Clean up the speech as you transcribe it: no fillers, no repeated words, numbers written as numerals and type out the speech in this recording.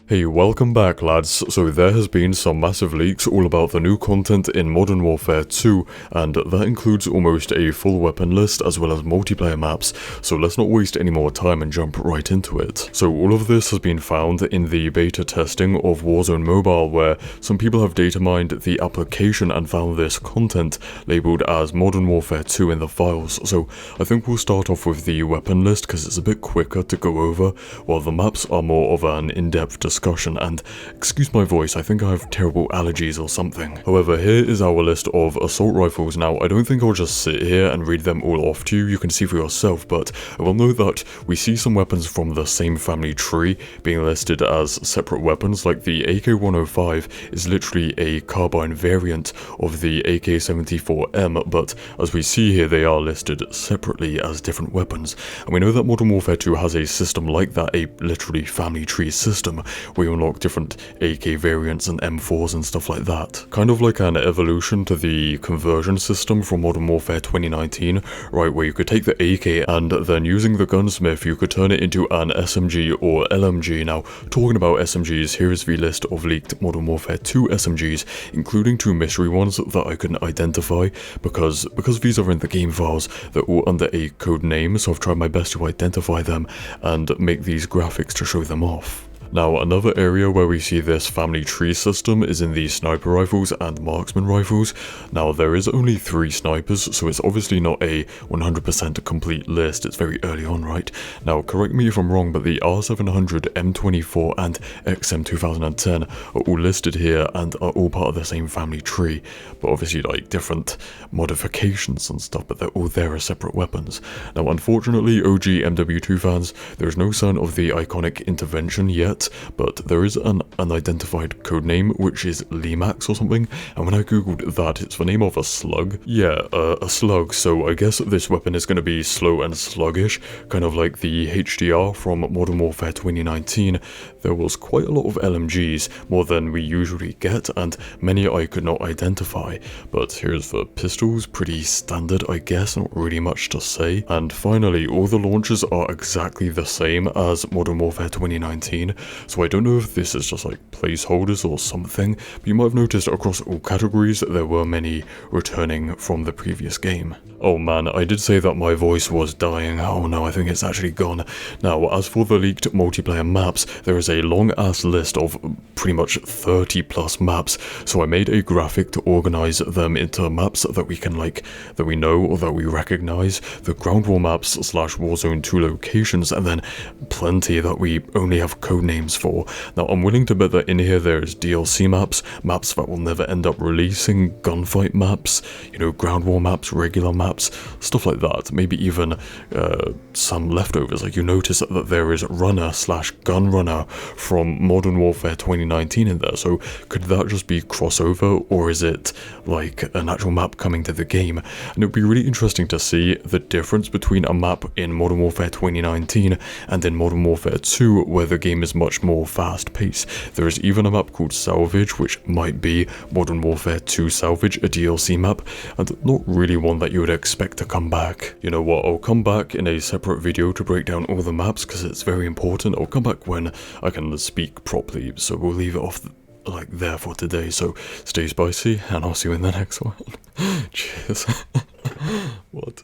Hey, welcome back lads. So there has been some massive leaks all about the new content in Modern Warfare 2, and that includes almost a full weapon list as well as multiplayer maps, so let's not waste any more time and jump right into it. So all of this has been found in the beta testing of Warzone Mobile, where some people have data mined the application and found this content labeled as Modern Warfare 2 in the files. So I think we'll start off with the weapon list because it's a bit quicker to go over, while the maps are more of an in-depth discussion, and excuse my voice, I think I have terrible allergies or something. However, here is our list of assault rifles. Now, I don't think I'll just sit here and read them all off to you, you can see for yourself, but I will note that we see some weapons from the same family tree being listed as separate weapons, like the AK-105 is literally a carbine variant of the AK-74M, but as we see here, they are listed separately as different weapons, and we know that Modern Warfare 2 has a system like that, a literally family tree system, where you unlock different AK variants and M4s and stuff like that. Kind of like an evolution to the conversion system from Modern Warfare 2019, right, where you could take the AK and then using the gunsmith you could turn it into an SMG or LMG. Now, talking about SMGs, here is the list of leaked Modern Warfare 2 SMGs, including two mystery ones that I couldn't identify, because these are in the game files, they're all under a code name, so I've tried my best to identify them and make these graphics to show them off. Now, another area where we see this family tree system is in the sniper rifles and marksman rifles. Now, there is only 3 snipers, so it's obviously not a 100% complete list, it's very early on, right? Now, correct me if I'm wrong, but the R700, M24 and XM2010 are all listed here and are all part of the same family tree, but obviously like different modifications and stuff, but they're all there as separate weapons. Now, unfortunately, OG MW2 fans, there is no sign of the iconic intervention yet, but there is an unidentified codename which is Limax or something, and when I googled that, it's the name of a slug. Yeah, a slug, so I guess this weapon is going to be slow and sluggish, kind of like the HDR from Modern Warfare 2019. There was quite a lot of LMGs, more than we usually get, and many I could not identify, but here's the pistols, pretty standard I guess, not really much to say. And finally, all the launchers are exactly the same as Modern Warfare 2019, so I don't know if this is just like placeholders or something, but you might have noticed across all categories that there were many returning from the previous game. Oh man, I did say that my voice was dying. Oh no, I think it's actually gone. Now, as for the leaked multiplayer maps, there is a long ass list of pretty much 30 plus maps, so I made a graphic to organize them into maps that we can that we know or that we recognize, the ground war maps / Warzone 2 locations, and then plenty that we only have code names for. Now, I'm willing to bet that in here there's DLC maps, maps that will never end up releasing, gunfight maps, you know, ground war maps, regular maps, stuff like that. Maybe even some leftovers, like you notice that there is runner / gun runner from Modern Warfare 2019 in there, so could that just be crossover, or is it like an actual map coming to the game? And it would be really interesting to see the difference between a map in Modern Warfare 2019 and in Modern Warfare 2, where the game is much more fast-paced. There is even a map called Salvage, which might be Modern Warfare 2 Salvage, a DLC map, and not really one that you would expect to come back. You know what, I'll come back in a separate video to break down all the maps, because it's very important. I'll come back when I can speak properly, so we'll leave it off there for today. So stay spicy, and I'll see you in the next one. Cheers. What?